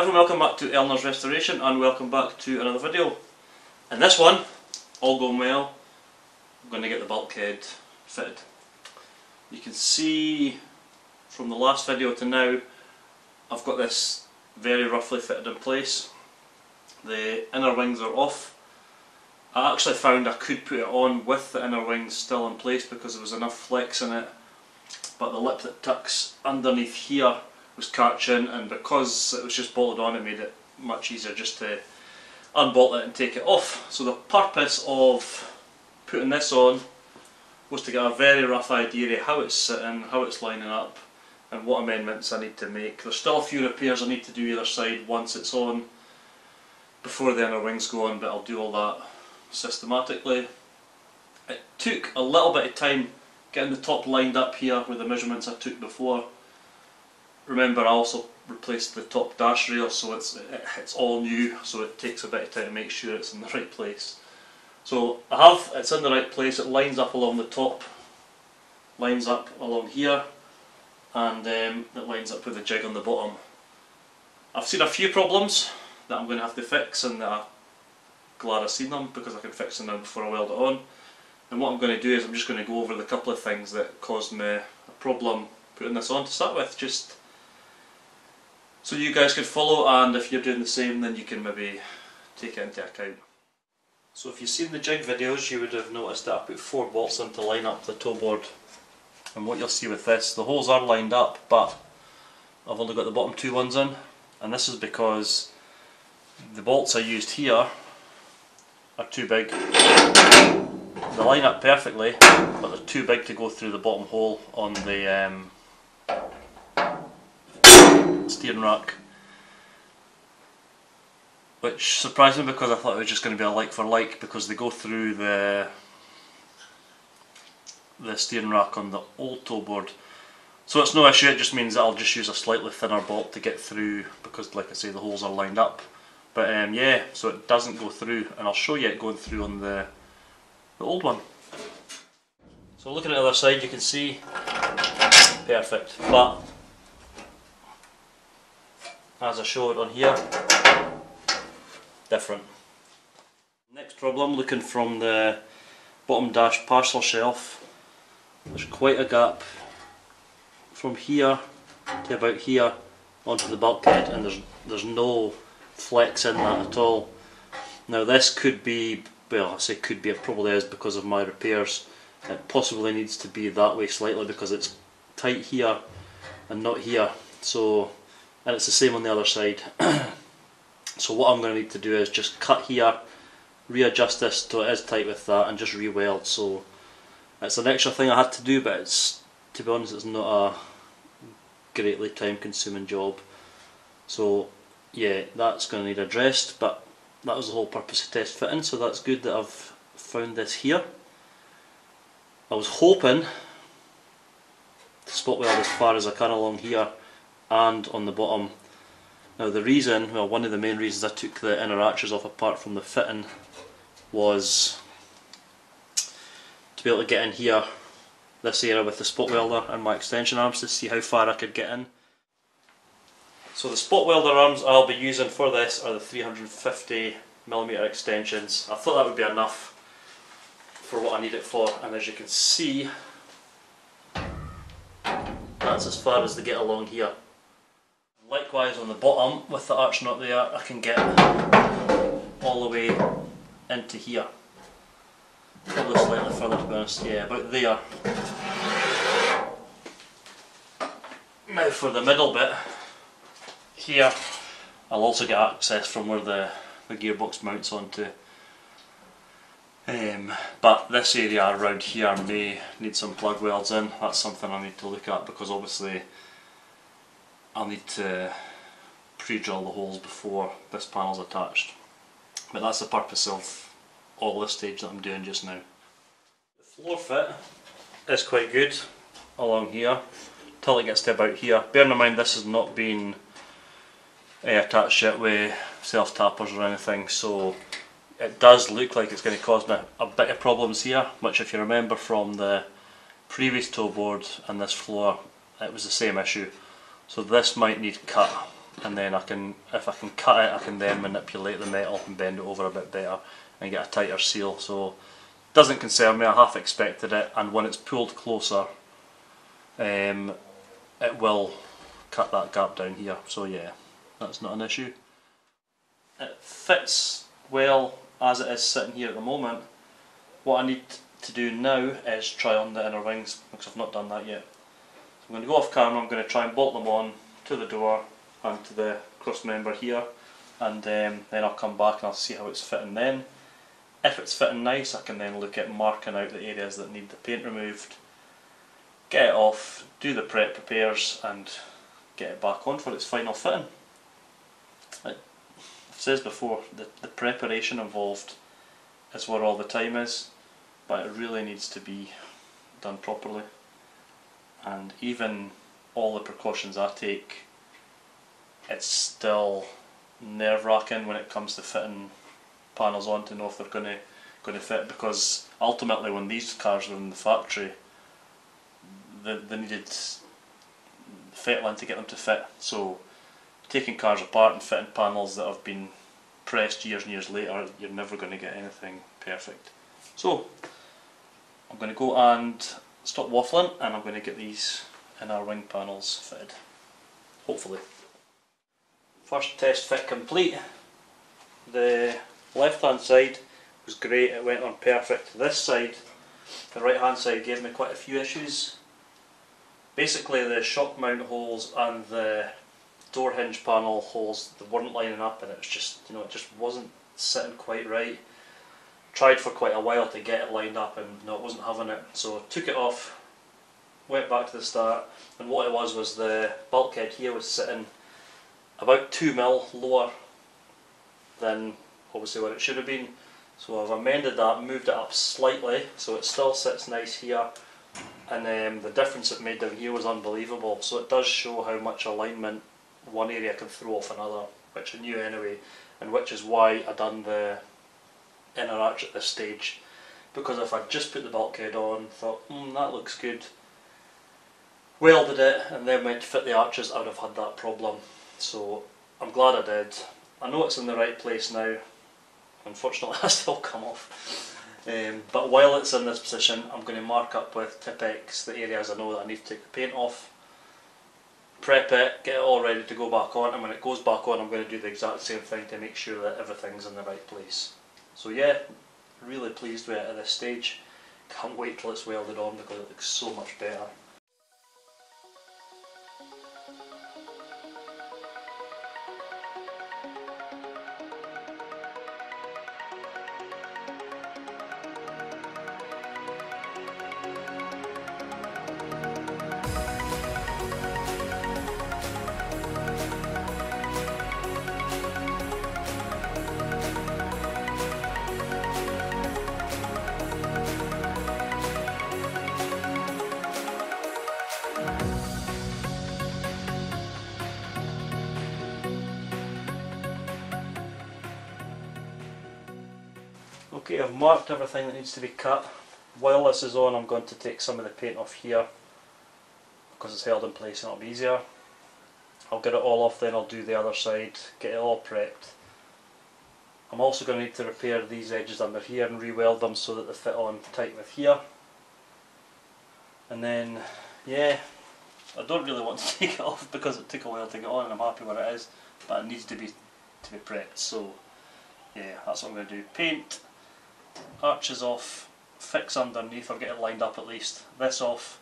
Hi everyone, welcome back to Eleanor's Restoration and welcome back to another video. In this one, all going well, I'm going to get the bulkhead fitted. You can see from the last video to now, I've got this very roughly fitted in place. The inner wings are off. I actually found I could put it on with the inner wings still in place because there was enough flex in it, but the lip that tucks underneath here was catching, and because it was just bolted on, it made it much easier just to unbolt it and take it off. So the purpose of putting this on was to get a very rough idea of how it's sitting, how it's lining up, and what amendments I need to make. There's still a few repairs I need to do either side once it's on, before the inner wings go on, but I'll do all that systematically. It took a little bit of time getting the top lined up here with the measurements I took before. Remember, I also replaced the top dash rail, so it's all new, so it takes a bit of time to make sure it's in the right place. So it's in the right place. It lines up along the top, lines up along here, and it lines up with the jig on the bottom. I've seen a few problems that I'm going to have to fix, and I'm glad I've seen them because I can fix them now before I weld it on. And what I'm going to do is I'm just going to go over the couple of things that caused me a problem putting this on to start with, just so you guys could follow, and if you're doing the same then you can maybe take it into account. So if you've seen the jig videos, you would have noticed that I put 4 bolts in to line up the toe board, and what you'll see with this, the holes are lined up but I've only got the bottom 2 ones in, and this is because the bolts I used here are too big. They line up perfectly, but they're too big to go through the bottom hole on the steering rack, which surprised me because I thought it was just going to be a like for like, because they go through the steering rack on the old toe board. So it's no issue, it just means that I'll just use a slightly thinner bolt to get through, because like I say, the holes are lined up. But yeah, so it doesn't go through, and I'll show you it going through on the old one. So looking at the other side, you can see perfect, but as I showed on here, different. Next problem, looking from the bottom dash parcel shelf, there's quite a gap from here to about here onto the bulkhead, and there's no flex in that at all. Now this could be, well I say could be, it probably is because of my repairs. It possibly needs to be that way slightly because it's tight here and not here. So, and it's the same on the other side. So what I'm going to need to do is just cut here, readjust this so it is tight with that, and just re-weld. So it's an extra thing I had to do, but it's, to be honest, it's not a greatly time consuming job. So yeah, that's going to need addressed, but that was the whole purpose of test fitting, so that's good that I've found this here. I was hoping to spot weld as far as I can along here and on the bottom. Now the reason, well, one of the main reasons I took the inner arches off apart from the fitting was to be able to get in here, this area with the spot welder and my extension arms, to see how far I could get in. So the spot welder arms I'll be using for this are the 350mm extensions. I thought that would be enough for what I need it for, and as you can see, that's as far as they get along here. Likewise on the bottom, with the arch nut there, I can get all the way into here. Probably slightly further, to be honest, yeah, about there. Now for the middle bit, here I'll also get access from where the gearbox mounts onto. But this area around here may need some plug welds in. That's something I need to look at, because obviously I'll need to pre-drill the holes before this panel's attached. But that's the purpose of all this stage that I'm doing just now. The floor fit is quite good along here till it gets to about here. Bearing in mind this has not been attached yet with self-tappers or anything, so it does look like it's going to cause me a bit of problems here, which if you remember from the previous toe board and this floor, it was the same issue. So this might need cut. and then if I can cut it, I can then manipulate the metal and bend it over a bit better and get a tighter seal. So doesn't concern me, I half expected it, and when it's pulled closer it will cut that gap down here, so yeah, that's not an issue. It fits well as it is sitting here at the moment. What I need to do now is try on the inner wings, because I've not done that yet. So I'm going to go off camera, I'm going to try and bolt them on to the door and to the cross member here, and then I'll come back and I'll see how it's fitting then. If it's fitting nice, I can then look at marking out the areas that need the paint removed, get it off, do the prep repairs and get it back on for its final fitting. I've said before, the preparation involved is where all the time is, but it really needs to be done properly. And even all the precautions I take, it's still nerve-wracking when it comes to fitting panels on to know if they're going to fit, because ultimately when these cars were in the factory, they needed fettling to get them to fit. So taking cars apart and fitting panels that have been pressed years and years later, you're never going to get anything perfect. So I'm going to go and stop waffling, and I'm going to get these inner wing panels fitted, hopefully. First test fit complete. The left hand side was great, it went on perfect. This side, the right hand side, gave me quite a few issues. Basically the shock mount holes and the door hinge panel holes, they weren't lining up, and it was just, you know, it just wasn't sitting quite right. Tried for quite a while to get it lined up, and no, it wasn't having it. So took it off, went back to the start, and what it was the bulkhead here was sitting about 2mm lower than obviously where it should have been. So I've amended that, moved it up slightly so it still sits nice here, and the difference it made down here was unbelievable. So it does show how much alignment one area can throw off another, which I knew anyway, and which is why I done the inner arch at this stage, because if I'd just put the bulkhead on, thought that looks good, welded it and then went to fit the arches, I would have had that problem. So I'm glad I did. I know it's in the right place now. Unfortunately it has to all come off. But while it's in this position, I'm going to mark up with Tip-X the areas I know that I need to take the paint off, prep it, get it all ready to go back on, and when it goes back on I'm going to do the exact same thing to make sure that everything's in the right place. So yeah, really pleased with it at this stage. Can't wait till it's welded on because it looks so much better. Okay, I've marked everything that needs to be cut. While this is on, I'm going to take some of the paint off here because it's held in place and it'll be easier. I'll get it all off, then I'll do the other side, get it all prepped. I'm also going to need to repair these edges under here and re-weld them so that they fit on tight with here. And then, yeah, I don't really want to take it off because it took a while to get on and I'm happy where it is, but it needs to be prepped. So yeah, that's what I'm going to do. Paint, arches off, fix underneath or get it lined up at least, this off,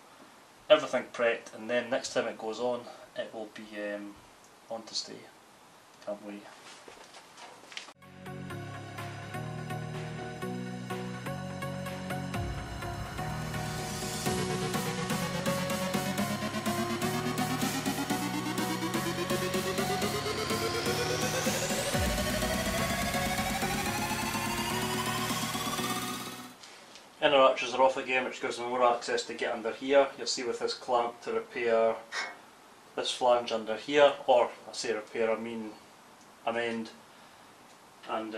everything prepped, and then next time it goes on it will be on to stay. Can't wait. Inner arches are off again, which gives me more access to get under here. You'll see with this clamp to repair this flange under here, or I say repair, I mean amend, and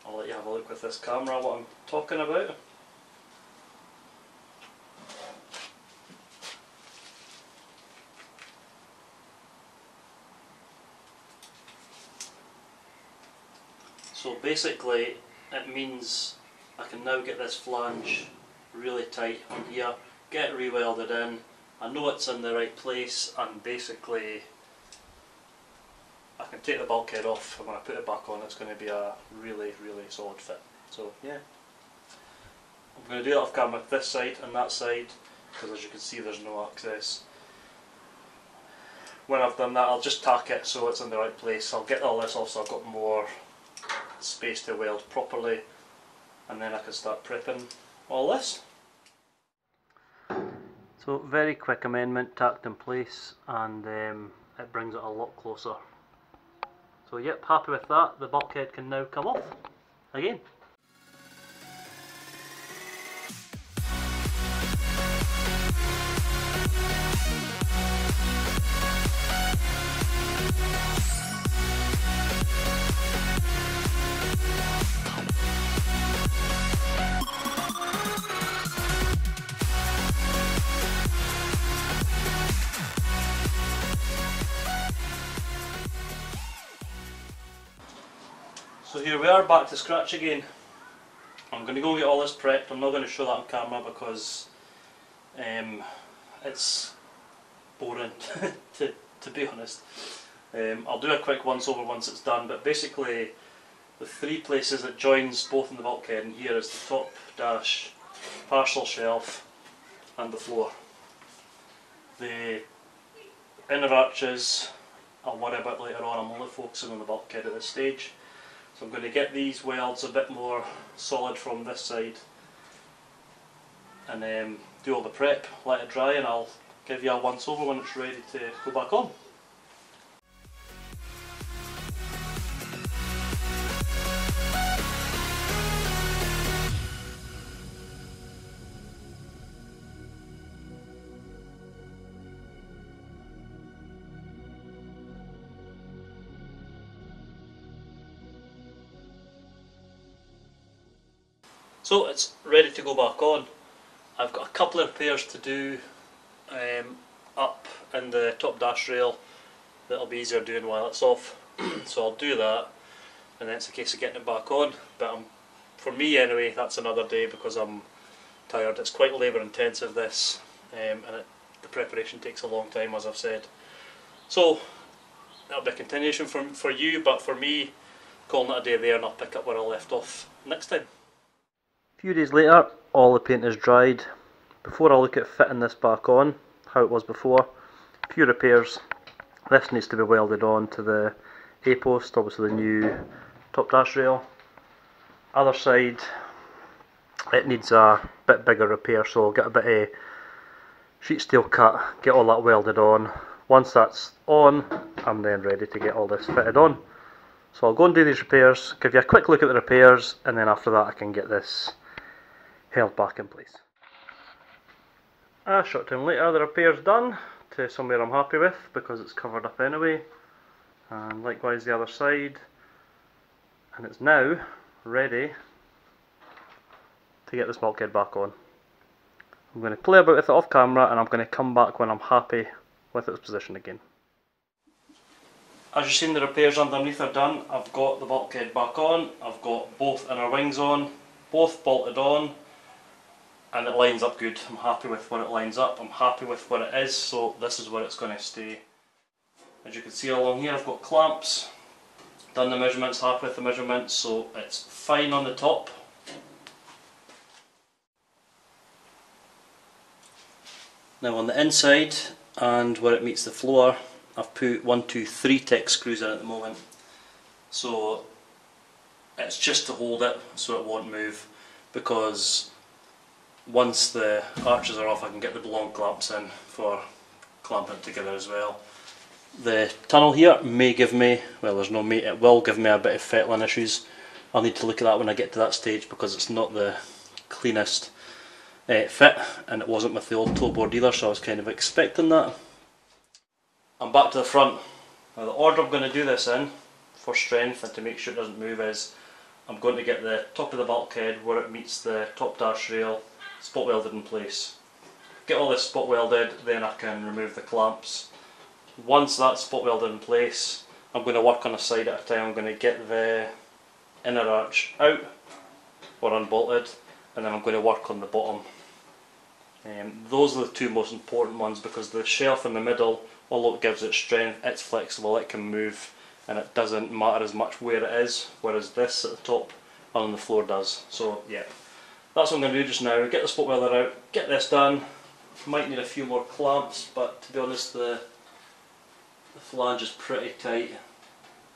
I'll let you have a look with this camera what I'm talking about. So basically it means I can now get this flange really tight on here, get it re-welded in, I know it's in the right place, and basically I can take the bulkhead off, and when I put it back on it's going to be a really solid fit. So yeah, I'm going to do that off camera, this side and that side, because as you can see there's no access. When I've done that I'll just tack it so it's in the right place. I'll get all this off so I've got more space to weld properly, and then I can start prepping all this. So very quick amendment, tacked in place, and it brings it a lot closer. So yep, happy with that. The bulkhead can now come off again. So here we are, back to scratch again. I'm going to go get all this prepped. I'm not going to show that on camera because it's boring to be honest. I'll do a quick once over once it's done, but basically the three places it joins both in the bulkhead and here is the top dash, parcel shelf and the floor. The inner arches I'll worry about later on. I'm only focusing on the bulkhead at this stage. So I'm going to get these welds a bit more solid from this side and do all the prep, let it dry, and I'll give you a once over when it's ready to go back on. So it's ready to go back on. I've got a couple of repairs to do up in the top dash rail that'll be easier doing while it's off. So I'll do that, and then it's a case of getting it back on. But for me anyway, that's another day because I'm tired. It's quite labour intensive this, and the preparation takes a long time, as I've said. So that'll be a continuation for you, but for me, calling it a day there, and I'll pick up where I left off next time. A few days later, all the paint is dried. Before I look at fitting this back on, how it was before, a few repairs. This needs to be welded on to the A-post, obviously the new top dash rail. Other side, it needs a bit bigger repair, so I'll get a bit of sheet steel cut, get all that welded on. Once that's on, I'm then ready to get all this fitted on. So I'll go and do these repairs, give you a quick look at the repairs, and then after that I can get this held back in place. A short time later, the repair's done to somewhere I'm happy with because it's covered up anyway, and likewise the other side, and it's now ready to get this bulkhead back on. I'm going to play about with it off camera, and I'm going to come back when I'm happy with its position again. As you've seen, the repairs underneath are done. I've got the bulkhead back on, I've got both inner wings on, both bolted on, and it lines up good. I'm happy with where it lines up, I'm happy with where it is, so this is where it's going to stay. As you can see along here, I've got clamps, done the measurements, happy with the measurements, so it's fine on the top. Now on the inside, and where it meets the floor, I've put 1, 2, 3 tick screws in at the moment, so it's just to hold it so it won't move, because once the arches are off I can get the long clamps in for clamping it together as well. The tunnel here may give me, well there's no may, it will give me a bit of fettling issues. I'll need to look at that when I get to that stage because it's not the cleanest fit, and it wasn't with the old toe board either, so I was kind of expecting that. I'm back to the front. Now the order I'm going to do this in, for strength and to make sure it doesn't move, is I'm going to get the top of the bulkhead where it meets the top dash rail spot welded in place. Get all this spot welded, then I can remove the clamps. Once that's spot welded in place, I'm going to work on a side at a time. I'm going to get the inner arch out or unbolted, and then I'm going to work on the bottom. Those are the two most important ones, because the shelf in the middle, although it gives it strength, it's flexible, it can move, and it doesn't matter as much where it is, whereas this at the top on the floor does. So yeah, that's what I'm going to do just now. Get the spot welder out, get this done. Might need a few more clamps, but to be honest the flange is pretty tight.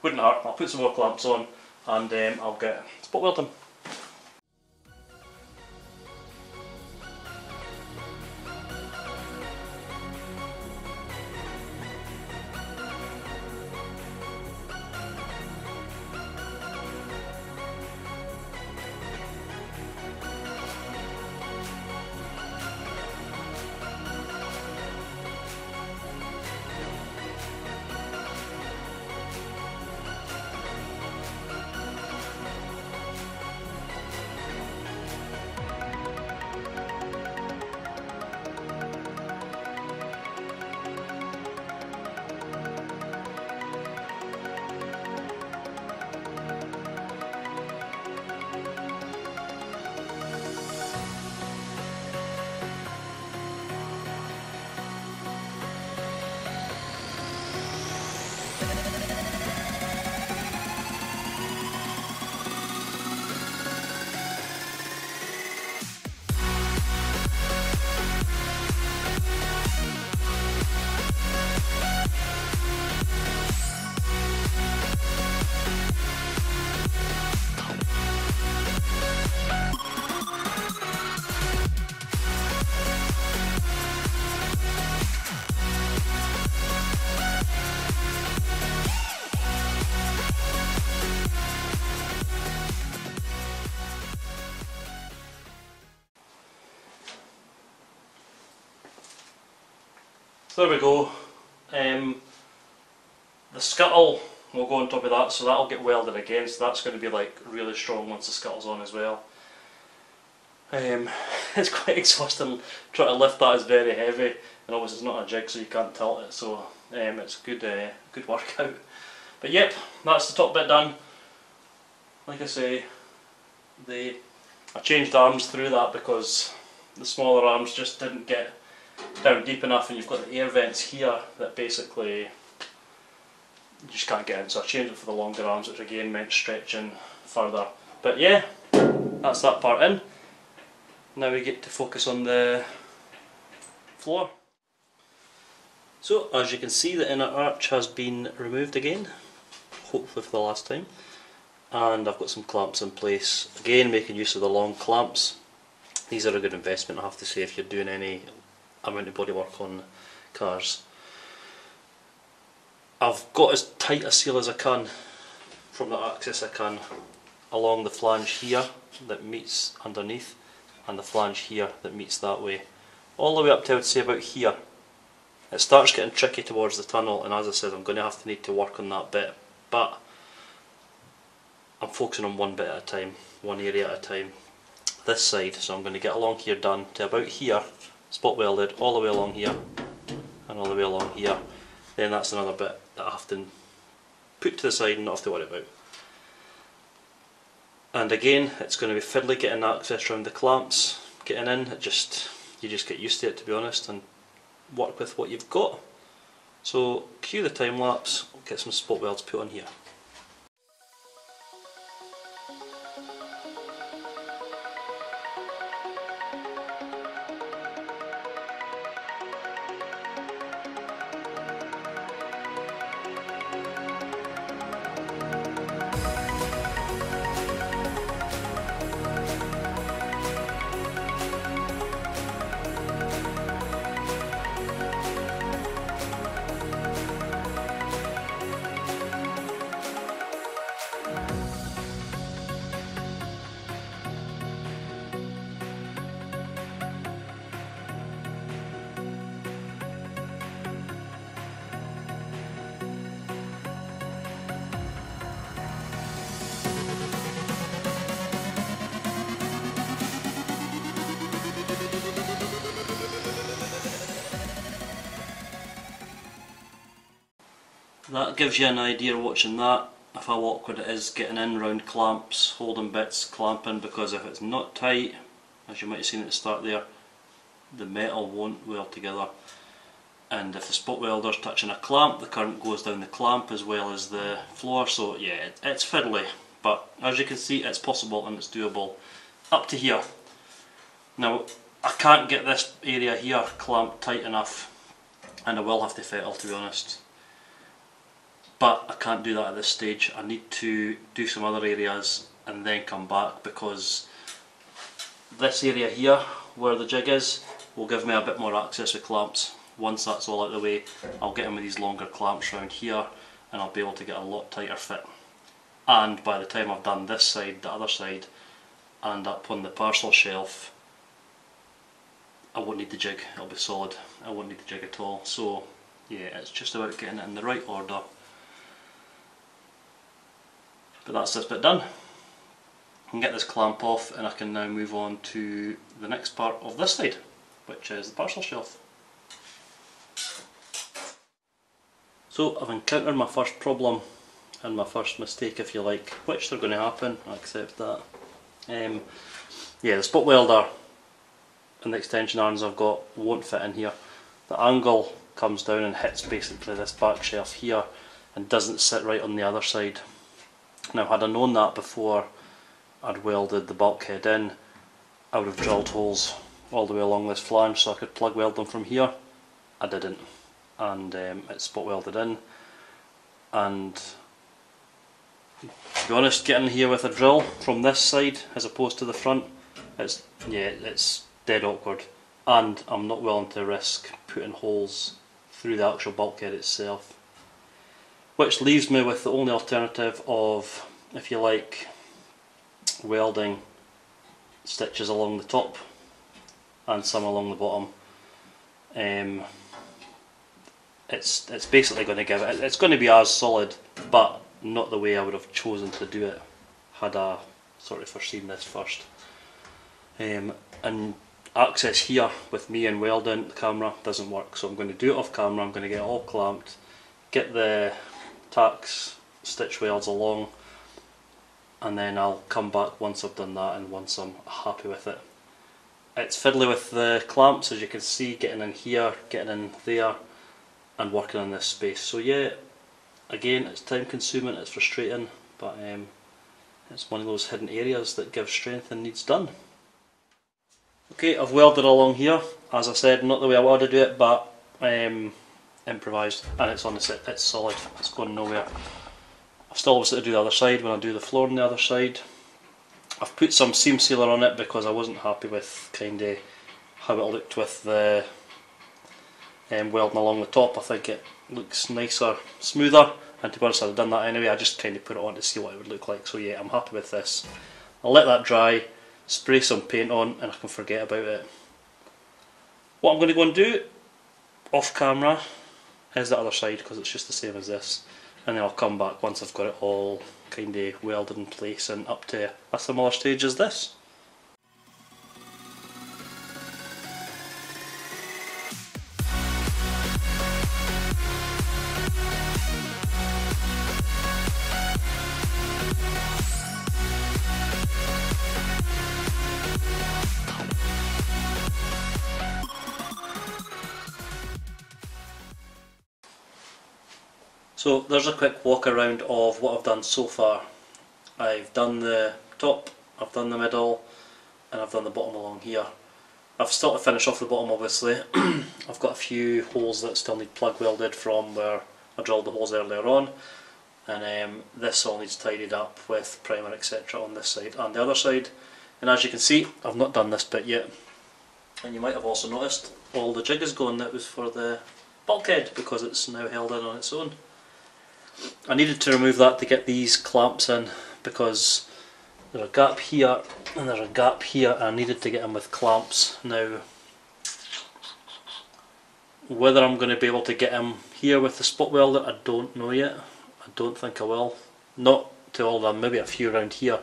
Wouldn't hurt, I'll put some more clamps on and I'll get spot welding. So there we go. The scuttle will go on top of that, so that'll get welded again, so that's going to be like really strong once the scuttle's on as well. It's quite exhausting trying to lift that, is very heavy, and obviously it's not a jig so you can't tilt it, so it's good workout. But yep, that's the top bit done. Like I say, I changed arms through that because the smaller arms just didn't get down deep enough, and you've got the air vents here that basically you just can't get in, so I changed it for the longer arms, which again meant stretching further. But yeah, that's that part in. Now we get to focus on the floor. So as you can see, the inner arch has been removed again, hopefully for the last time, and I've got some clamps in place, again making use of the long clamps. These are a good investment, I have to say, if you're doing any amount of bodywork on cars. I've got as tight a seal as I can from the axis I can along the flange here that meets underneath, and the flange here that meets that way, all the way up to, I would say, about here. It starts getting tricky towards the tunnel, and as I said, I'm going to need to work on that bit, but I'm focusing on one bit at a time, one area at a time. This side, so I'm going to get along here done to about here, spot welded all the way along here and all the way along here. Then that's another bit that I have to put to the side and not have to worry about. And again, it's going to be fiddly getting access around the clamps, getting in. You just get used to it, to be honest, and work with what you've got. So cue the time lapse, get some spot welds put on here. That gives you an idea watching that of how awkward it is getting in round clamps, holding bits, clamping, because if it's not tight, as you might have seen at the start there, the metal won't weld together, and if the spot welder's touching a clamp, the current goes down the clamp as well as the floor, so yeah, it's fiddly, but as you can see it's possible and it's doable up to here. Now I can't get this area here clamped tight enough, and I will have to fettle, to be honest, but I can't do that at this stage. I need to do some other areas and then come back, because this area here where the jig is will give me a bit more access with clamps. Once that's all out of the way, I'll get in with these longer clamps around here and I'll be able to get a lot tighter fit. And by the time I've done this side, the other side, and up on the parcel shelf, I won't need the jig, it'll be solid. I won't need the jig at all. So yeah, it's just about getting it in the right order. But that's this bit done. I can get this clamp off and I can now move on to the next part of this side, which is the parcel shelf. So I've encountered my first problem and my first mistake, if you like, which they're going to happen, I accept that. Yeah, the spot welder and the extension irons I've got won't fit in here. The angle comes down and hits basically this back shelf here and doesn't sit right on the other side. Now had I known that before I'd welded the bulkhead in, I would have drilled holes all the way along this flange so I could plug weld them from here. I didn't, and it's spot welded in, and to be honest, getting here with a drill from this side as opposed to the front, it's dead awkward, and I'm not willing to risk putting holes through the actual bulkhead itself, which leaves me with the only alternative of, if you like, welding stitches along the top and some along the bottom. It's basically going to give it, it's going to be as solid, but not the way I would have chosen to do it had I sort of foreseen this first. And access here with me and welding the camera doesn't work, so I'm going to do it off camera. I'm going to get it all clamped, get the tacks stitch welds along, and then I'll come back once I've done that and once I'm happy with it. It's fiddly with the clamps, as you can see, getting in here, getting in there, and working in this space. So yeah, again, it's time consuming, it's frustrating, but it's one of those hidden areas that gives strength and needs done. Okay, I've welded along here, as I said, not the way I wanted to do it, but improvised, and it's on the set, it's solid, it's going nowhere. I've still obviously to do the other side when I do the floor on the other side. I've put some seam sealer on it because I wasn't happy with kind of how it looked with the welding along the top. I think it looks nicer, smoother, and to be honest I'd have done that anyway. I just kind of put it on to see what it would look like. So yeah, I'm happy with this. I'll let that dry, spray some paint on, and I can forget about it. What I'm going to go and do off camera is the other side, because it's just the same as this, and then I'll come back once I've got it all kind of welded in place and up to a similar stage as this. So there's a quick walk around of what I've done so far. I've done the top, I've done the middle, and I've done the bottom along here. I've still to finish off the bottom obviously. I've got a few holes that still need plug welded from where I drilled the holes earlier on, and this all needs tidied up with primer etc. on this side and the other side. And as you can see, I've not done this bit yet, and you might have also noticed all the jig is gone that was for the bulkhead because it's now held in on its own. I needed to remove that to get these clamps in because there's a gap here and there's a gap here, and I needed to get in with clamps. Now whether I'm going to be able to get in here with the spot welder, I don't know yet. I don't think I will. Not to all of them, maybe a few around here,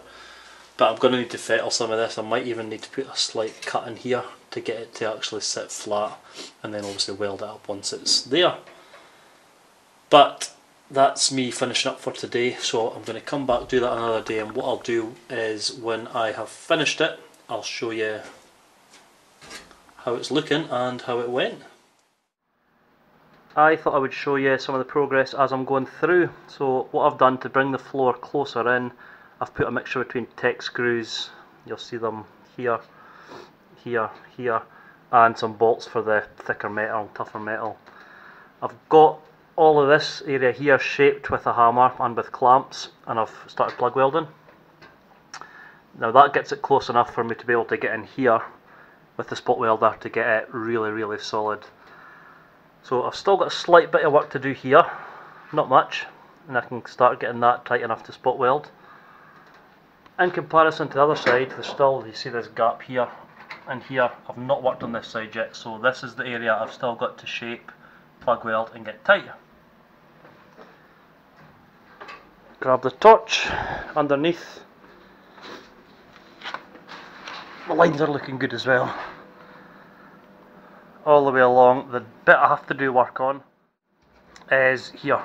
but I'm going to need to fettle some of this. I might even need to put a slight cut in here to get it to actually sit flat, and then obviously weld it up once it's there. But that's me finishing up for today, so I'm going to come back, do that another day, and what I'll do is when I have finished it, I'll show you how it's looking and how it went. I thought I would show you some of the progress as I'm going through. So what I've done to bring the floor closer in, I've put a mixture between Tech screws, you'll see them here, here, here, and some bolts for the thicker metal, tougher metal. I've got all of this area here shaped with a hammer and with clamps, and I've started plug welding. Now that gets it close enough for me to be able to get in here with the spot welder to get it really, really solid. So I've still got a slight bit of work to do here, not much, and I can start getting that tight enough to spot weld. In comparison to the other side, there's still, you see this gap here and here. I've not worked on this side yet, so this is the area I've still got to shape, plug weld and get tight. Grab the torch underneath. The lines are looking good as well. All the way along. The bit I have to do work on is here,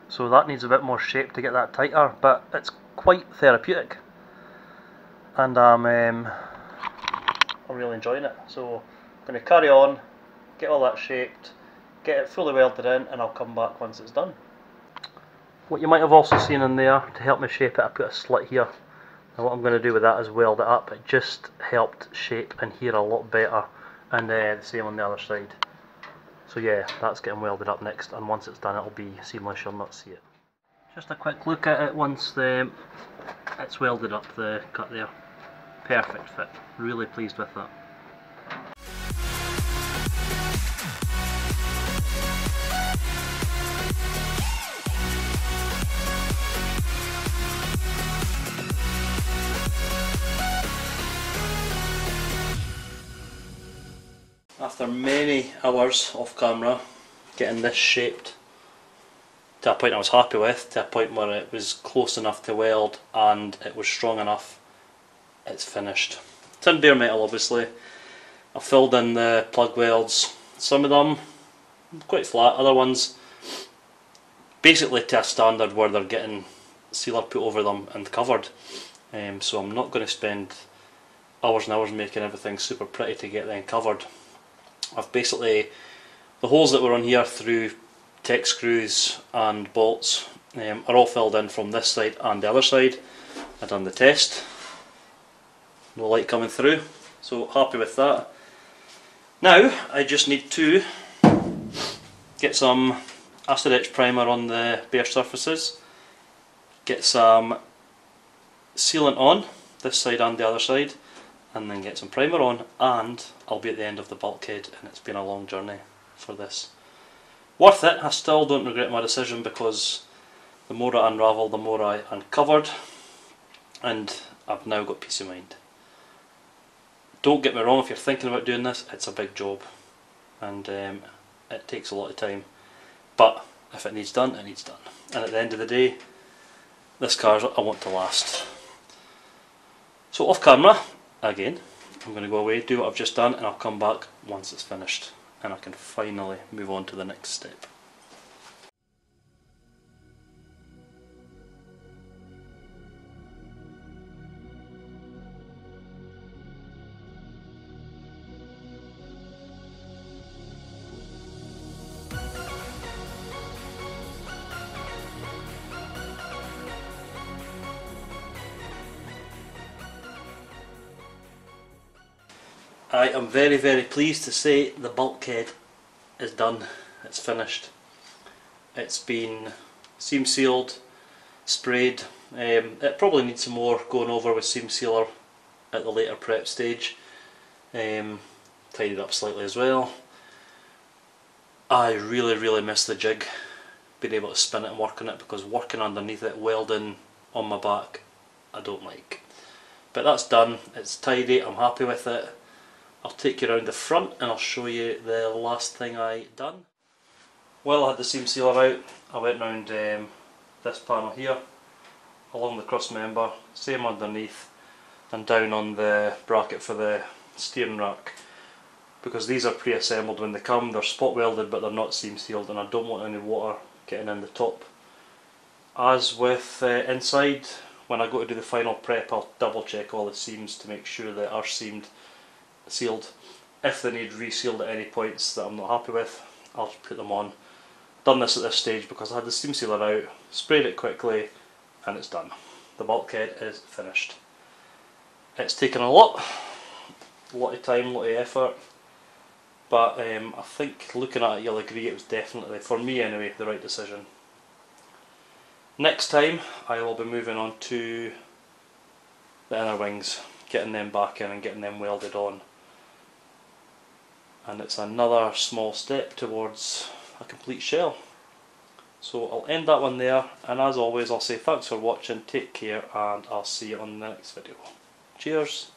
so that needs a bit more shape to get that tighter, but it's quite therapeutic and I'm really enjoying it. So I'm going to carry on, get all that shaped, get it fully welded in, and I'll come back once it's done. What you might have also seen in there, to help me shape it, I put a slit here, and what I'm going to do with that is weld it up. It just helped shape in here a lot better, and the same on the other side. So yeah, that's getting welded up next, and once it's done it'll be seamless, you'll not see it. Just a quick look at it once it's welded up, the cut there. Perfect fit, really pleased with that. After many hours off camera getting this shaped to a point I was happy with, to a point where it was close enough to weld and it was strong enough, it's finished. It's in bare metal obviously. I've filled in the plug welds, some of them quite flat, other ones basically to a standard where they're getting sealer put over them and covered. So I'm not going to spend hours and hours making everything super pretty to get them covered. I've basically, the holes that were on here through Tech screws and bolts are all filled in from this side and the other side. I've done the test, no light coming through, so happy with that. Now I just need to get some acid etch primer on the bare surfaces, get some sealant on this side and the other side, and then get some primer on, and I'll be at the end of the bulkhead, and it's been a long journey for this. Worth it. I still don't regret my decision, because the more I unravel, the more I uncovered, and I've now got peace of mind. Don't get me wrong, if you're thinking about doing this, it's a big job, and it takes a lot of time, but if it needs done, it needs done. And at the end of the day, this car I want to last. So off camera, again, I'm going to go away, do what I've just done, and I'll come back once it's finished and I can finally move on to the next step. I am very, very pleased to say the bulkhead is done, it's finished. It's been seam sealed, sprayed. It probably needs some more going over with seam sealer at the later prep stage. Tidied up slightly as well. I really, really miss the jig, being able to spin it and work on it, because working underneath it, welding on my back, I don't like. But that's done, it's tidy, I'm happy with it. I'll take you around the front and I'll show you the last thing I done. While I had the seam sealer out, I went round this panel here, along the cross member, same underneath, and down on the bracket for the steering rack. because these are pre-assembled when they come. They're spot welded but they're not seam sealed, and I don't want any water getting in the top. As with inside, when I go to do the final prep, I'll double check all the seams to make sure they are sealed. If they need resealed at any points that I'm not happy with, I'll just put them on. Done this at this stage because I had the steam sealer out, sprayed it quickly, and it's done. The bulkhead is finished. It's taken a lot of time, a lot of effort, but I think looking at it you'll agree it was definitely, for me anyway, the right decision. Next time I will be moving on to the inner wings, getting them back in and getting them welded on. And it's another small step towards a complete shell. So I'll end that one there, and as always I'll say thanks for watching, take care, and I'll see you on the next video. Cheers!